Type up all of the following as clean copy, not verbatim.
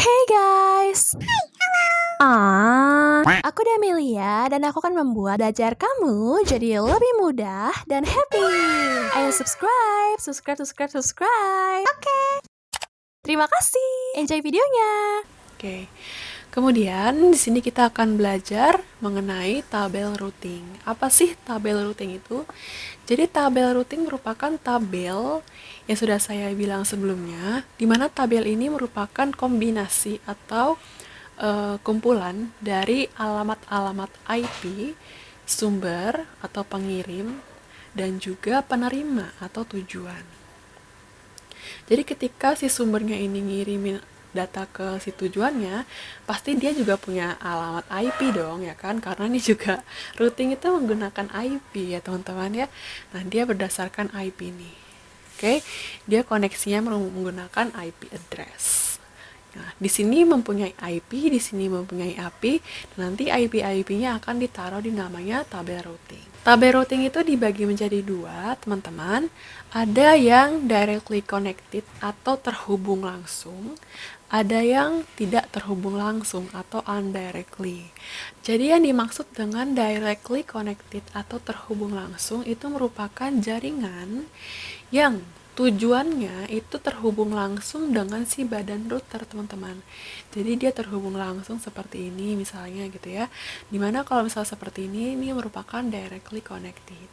Hey guys! Aku Damelia dan aku akan membuat belajar kamu jadi lebih mudah dan happy. Ayo subscribe. Oke. Terima kasih. Enjoy videonya. Oke. Kemudian di sini kita akan belajar mengenai tabel routing. Apa sih tabel routing itu? Jadi tabel routing merupakan tabel yang sudah saya bilang sebelumnya, di mana tabel ini merupakan kombinasi atau kumpulan dari alamat-alamat IP, sumber atau pengirim, dan juga penerima atau tujuan. Jadi ketika si sumbernya ini ngirimin data ke si tujuannya, pasti dia juga punya alamat IP dong ya kan, karena ini juga routing itu menggunakan IP ya teman-teman ya. Nah dia berdasarkan IP nih. Oke, dia koneksinya menggunakan IP address. Nah, di sini mempunyai IP, di sini mempunyai API, nanti IP-IP-nya akan ditaruh di namanya tabel routing. Tabel routing itu dibagi menjadi dua, teman-teman. Ada yang directly connected atau terhubung langsung, ada yang tidak terhubung langsung atau indirectly. Jadi yang dimaksud dengan directly connected atau terhubung langsung itu merupakan jaringan yang tujuannya itu terhubung langsung dengan si badan router teman-teman. Jadi dia terhubung langsung seperti ini misalnya gitu ya. Dimana kalau misalnya seperti ini merupakan directly connected.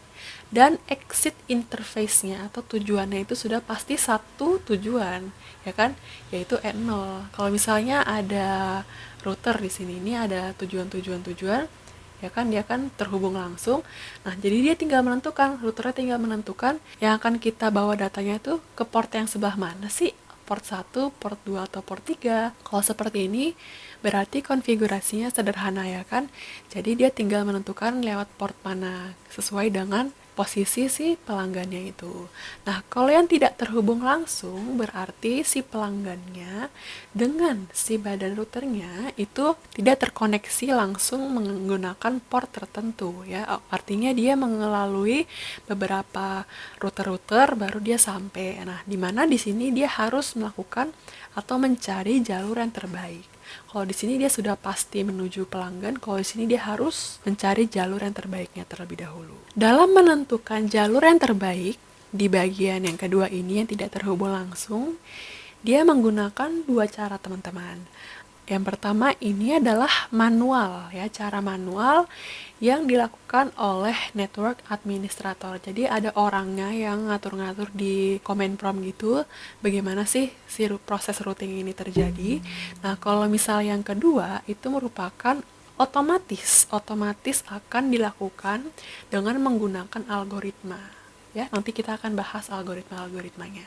Dan exit interface-nya atau tujuannya itu sudah pasti satu tujuan, ya kan? Yaitu N0. Kalau misalnya ada router di sini, ini ada tujuan, ya kan dia kan terhubung langsung. Nah jadi dia tinggal menentukan, routernya tinggal menentukan yang akan kita bawa datanya itu ke port yang sebelah mana sih, port 1, port 2, atau port 3. Kalau seperti ini berarti konfigurasinya sederhana ya kan, jadi dia tinggal menentukan lewat port mana sesuai dengan posisi si pelanggannya itu. Nah, kalau yang tidak terhubung langsung berarti si pelanggannya dengan si badan routernya itu tidak terkoneksi langsung menggunakan port tertentu ya. Artinya dia melalui beberapa router-router baru dia sampai. Nah, di mana di sini dia harus melakukan atau mencari jalur yang terbaik. Kalau di sini dia sudah pasti menuju pelanggan, kalau di sini dia harus mencari jalur yang terbaiknya terlebih dahulu. Dalam menentukan jalur yang terbaik, di bagian yang kedua ini yang tidak terhubung langsung, dia menggunakan dua cara teman-teman. Yang pertama ini adalah manual ya, cara manual yang dilakukan oleh network administrator. Jadi ada orangnya yang ngatur-ngatur di command prompt gitu, bagaimana sih si proses routing ini terjadi. Nah, kalau misal yang kedua itu merupakan otomatis akan dilakukan dengan menggunakan algoritma. Ya, nanti kita akan bahas algoritmanya.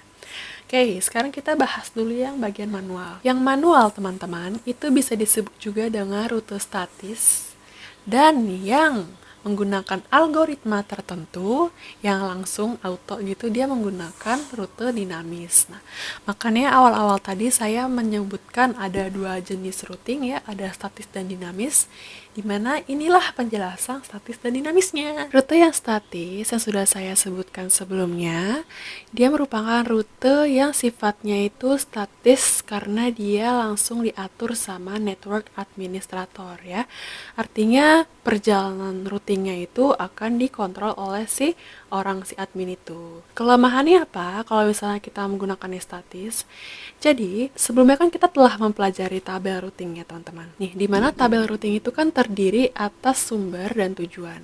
Oke, sekarang kita bahas dulu yang bagian manual. Yang manual, teman-teman, itu bisa disebut juga dengan rute statis. Dan yang menggunakan algoritma tertentu yang langsung auto gitu, dia menggunakan rute dinamis. Nah, makanya awal-awal tadi saya menyebutkan ada dua jenis routing ya, ada statis dan dinamis, dimana inilah penjelasan statis dan dinamisnya. Rute yang statis yang sudah saya sebutkan sebelumnya, dia merupakan rute yang sifatnya itu statis karena dia langsung diatur sama network administrator ya. Artinya perjalanan routingnya itu akan dikontrol oleh si admin itu. Kelemahannya apa kalau misalnya kita menggunakan statis? Jadi sebelumnya kan kita telah mempelajari tabel routing ya teman-teman. Nih, di mana tabel routing itu kan terdiri atas sumber dan tujuan.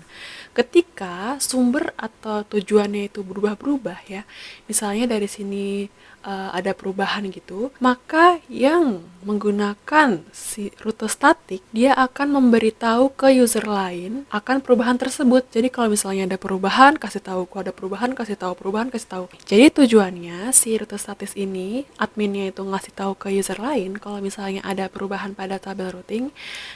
Ketika sumber atau tujuannya itu berubah-berubah ya, misalnya dari sini ada perubahan gitu, maka yang menggunakan si rute statik dia akan memberitahu ke user lain akan perubahan tersebut. Jadi kalau misalnya ada perubahan, kasih tahu. Kalau ada perubahan, kasih tahu. Jadi tujuannya si rute statis ini, adminnya itu ngasih tahu ke user lain kalau misalnya ada perubahan pada tabel routing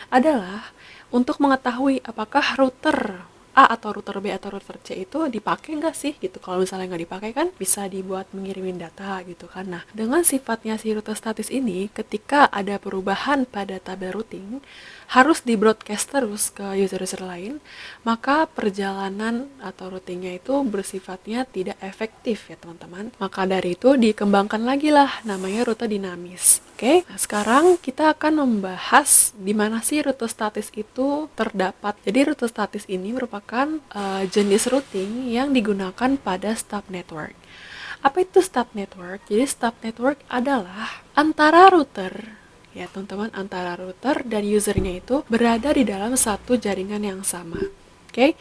adalah untuk mengetahui apakah router A atau router B atau router C itu dipakai nggak sih gitu. Kalau misalnya nggak dipakai kan bisa dibuat mengirimin data gitu kan. Nah, dengan sifatnya si rute statis ini, ketika ada perubahan pada tabel routing harus di broadcast terus ke user-user lain, maka perjalanan atau routingnya itu bersifatnya tidak efektif ya teman-teman. Maka dari itu dikembangkan lagi lah namanya rute dinamis. Oke, nah sekarang kita akan membahas di mana sih rute statis itu terdapat. Jadi rute statis ini merupakan jenis routing yang digunakan pada stub network. Apa itu stub network? Jadi stub network adalah antara router, ya teman-teman, antara router dan usernya itu berada di dalam satu jaringan yang sama. Oke,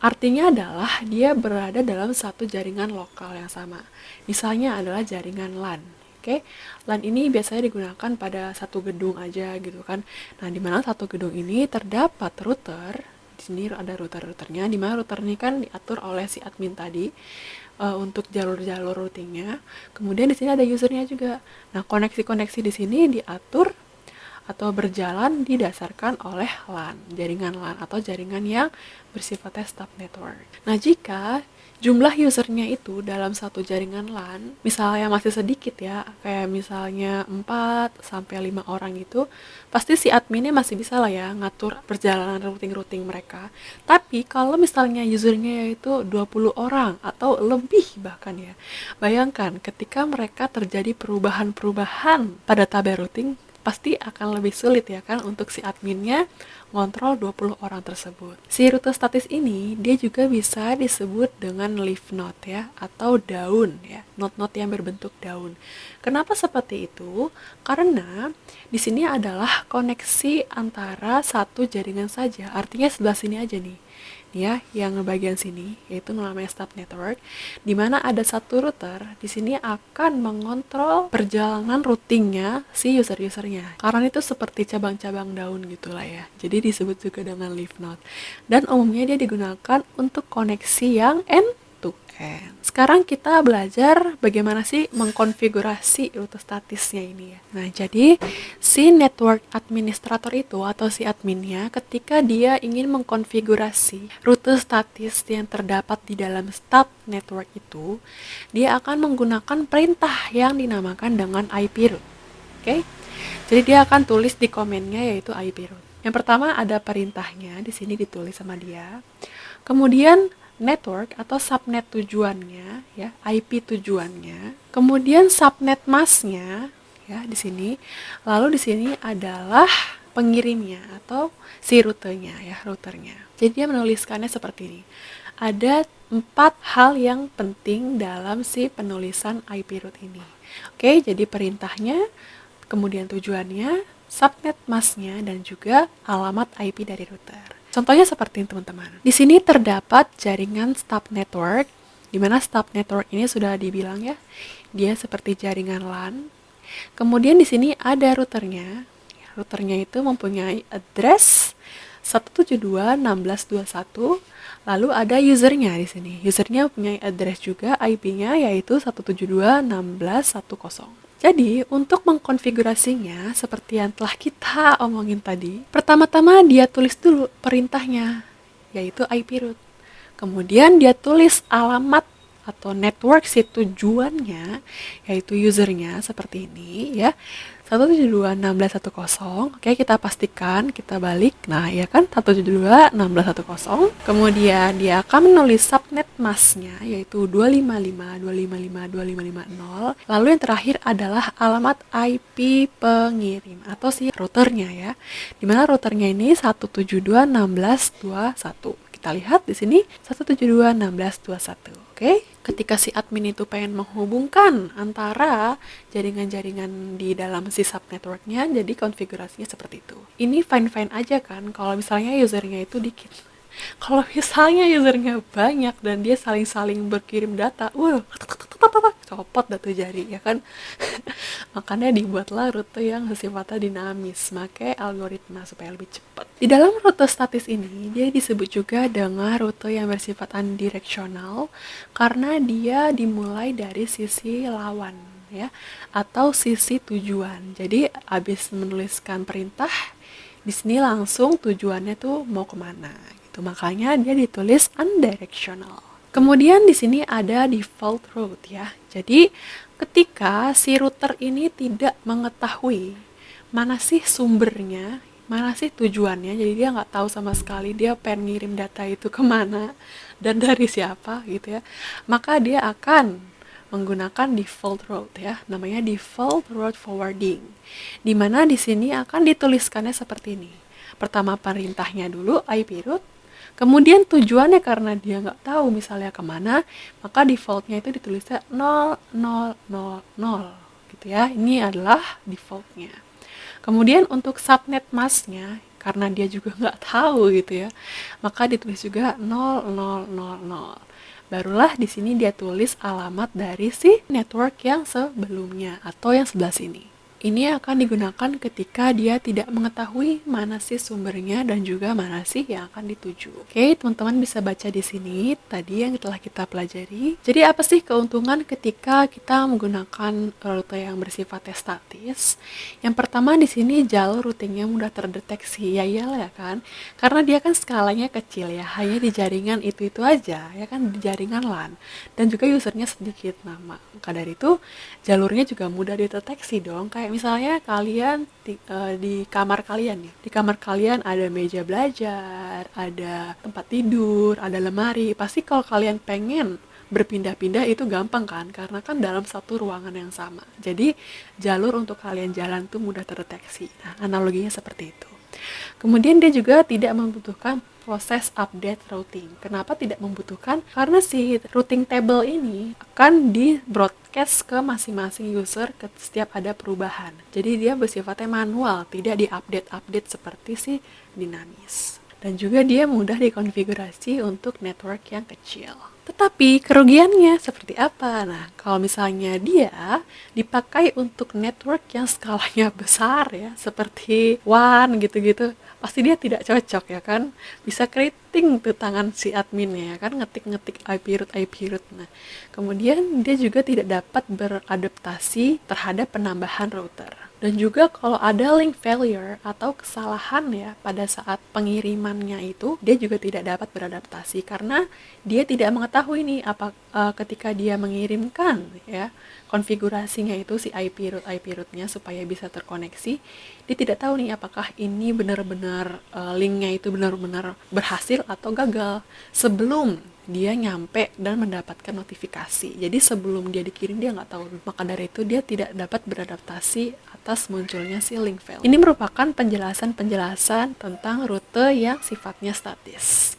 artinya adalah dia berada dalam satu jaringan lokal yang sama. Misalnya adalah jaringan LAN. Oke, LAN ini biasanya digunakan pada satu gedung aja gitu kan. Nah, di mana satu gedung ini terdapat router. Di sini ada router-routernya, di mana router ini kan diatur oleh si admin tadi untuk jalur-jalur routingnya. Kemudian di sini ada usernya juga. Nah, koneksi-koneksi di sini diatur atau berjalan didasarkan oleh LAN, jaringan LAN atau jaringan yang bersifatnya stub network. Nah, jika jumlah usernya itu dalam satu jaringan LAN, misalnya masih sedikit ya, kayak misalnya 4 sampai 5 orang itu, pasti si adminnya masih bisa lah ya ngatur perjalanan routing-routing mereka. Tapi kalau misalnya usernya yaitu 20 orang atau lebih bahkan ya, bayangkan ketika mereka terjadi perubahan-perubahan pada tabel routing, pasti akan lebih sulit ya kan untuk si adminnya ngontrol 20 orang tersebut. Si rute statis ini dia juga bisa disebut dengan leaf node ya, atau daun ya, node-node yang berbentuk daun. Kenapa seperti itu? Karena di sini adalah koneksi antara satu jaringan saja, artinya sebelah sini aja nih. Ya, yang bagian sini yaitu namanya stub network, di mana ada satu router di sini akan mengontrol perjalanan routingnya si user-usernya. Karena itu seperti cabang-cabang daun gitulah ya. Jadi disebut juga dengan leaf node. Dan umumnya dia digunakan untuk koneksi yang end to end. Sekarang kita belajar bagaimana sih mengkonfigurasi rute statisnya ini ya. Nah, jadi si network administrator itu atau si adminnya ketika dia ingin mengkonfigurasi rute statis yang terdapat di dalam stub network itu, dia akan menggunakan perintah yang dinamakan dengan IP route. Oke? Jadi dia akan tulis di komennya yaitu IP route. Yang pertama ada perintahnya, di sini ditulis sama dia. Kemudian network atau subnet tujuannya ya, IP tujuannya. Kemudian subnet masknya ya di sini. Lalu di sini adalah pengirimnya atau si rutenya ya, routernya. Jadi dia menuliskannya seperti ini. Ada 4 hal yang penting dalam si penulisan IP route ini. Oke, jadi perintahnya, kemudian tujuannya, subnet masknya, dan juga alamat IP dari router. Contohnya seperti ini teman-teman. Di sini terdapat jaringan stub network, di mana stub network ini sudah dibilang ya, dia seperti jaringan LAN. Kemudian di sini ada routernya. Routernya itu mempunyai address 172.16.21. Lalu ada usernya di sini. Usernya mempunyai address juga, IP-nya yaitu 172.16.10. Jadi, untuk mengkonfigurasinya seperti yang telah kita omongin tadi, pertama-tama dia tulis dulu perintahnya, yaitu IP route. Kemudian dia tulis alamat atau network si tujuannya, yaitu usernya seperti ini ya. 172.16.10. Oke, kita pastikan, kita balik. Nah, ya kan 172.16.10. Kemudian dia akan menulis subnet masknya yaitu 255.255.255.0. Lalu yang terakhir adalah alamat IP pengirim atau si routernya ya. Dimana routernya ini 172.16.21. Kita lihat di sini 172.16.21. Oke, ketika si admin itu pengen menghubungkan antara jaringan-jaringan di dalam si sub networknya, jadi konfigurasinya seperti itu. Ini fine-fine aja kan kalau misalnya usernya itu dikit. Kalau misalnya usernya banyak dan dia saling-saling berkirim data, copot dah tuh jari ya kan. Makanya dibuatlah rute yang sifatnya dinamis, pakai algoritma supaya lebih cepat. Di dalam rute statis ini dia disebut juga dengan rute yang bersifat unidirectional karena dia dimulai dari sisi lawan ya, atau sisi tujuan. Jadi habis menuliskan perintah, di sini langsung tujuannya tuh mau kemana gitu. Makanya dia ditulis unidirectional. Kemudian di sini ada default route ya. Jadi ketika si router ini tidak mengetahui mana sih sumbernya, mana sih tujuannya, jadi dia nggak tahu sama sekali dia pengen ngirim data itu kemana dan dari siapa gitu ya, maka dia akan menggunakan default route ya, namanya default route forwarding. Dimana di sini akan dituliskannya seperti ini. Pertama perintahnya dulu IP route, kemudian tujuannya karena dia nggak tahu misalnya kemana, maka defaultnya itu ditulisnya 0000 gitu ya. Ini adalah defaultnya. Kemudian untuk subnet masknya, karena dia juga nggak tahu gitu ya, maka ditulis juga 0000. Barulah di sini dia tulis alamat dari si network yang sebelumnya atau yang sebelah sini. Ini akan digunakan ketika dia tidak mengetahui mana sih sumbernya dan juga mana sih yang akan dituju. Oke, teman-teman bisa baca di sini tadi yang telah kita pelajari. Jadi apa sih keuntungan ketika kita menggunakan rute yang bersifat statis? Yang pertama di sini jalur routingnya mudah terdeteksi. Ya iyalah ya kan? Karena dia kan skalanya kecil ya, hanya di jaringan itu aja, ya kan, di jaringan LAN. Dan juga usernya sedikit. Nah, maka dari itu jalurnya juga mudah dideteksi dong. Kayak misalnya kalian di kamar kalian nih. Di kamar kalian ada meja belajar, ada tempat tidur, ada lemari. Pasti kalau kalian pengen berpindah-pindah itu gampang kan, karena kan dalam satu ruangan yang sama. Jadi jalur untuk kalian jalan tuh mudah terdeteksi. Nah, analoginya seperti itu. Kemudian dia juga tidak membutuhkan proses update routing. Kenapa tidak membutuhkan? Karena si routing table ini akan di broadcast ke masing-masing user setiap ada perubahan. Jadi dia bersifatnya manual, tidak di-update seperti si dinamis. Dan juga dia mudah dikonfigurasi untuk network yang kecil. Tetapi kerugiannya seperti apa? Nah, kalau misalnya dia dipakai untuk network yang skalanya besar ya, seperti WAN gitu-gitu, pasti dia tidak cocok ya kan? Bisa keriting tuh tangan si adminnya ya kan, ngetik-ngetik IP route. Nah, kemudian dia juga tidak dapat beradaptasi terhadap penambahan router. Dan juga kalau ada link failure atau kesalahan ya pada saat pengirimannya itu, dia juga tidak dapat beradaptasi karena dia tidak mengetahui nih ketika dia mengirimkan ya konfigurasinya itu si IP route-nya supaya bisa terkoneksi, dia tidak tahu nih apakah ini benar-benar linknya itu benar-benar berhasil atau gagal sebelum dia nyampe dan mendapatkan notifikasi. Jadi sebelum dia dikirim dia nggak tahu. Maka dari itu dia tidak dapat beradaptasi atas munculnya si link fail. Ini merupakan penjelasan-penjelasan tentang rute yang sifatnya statis.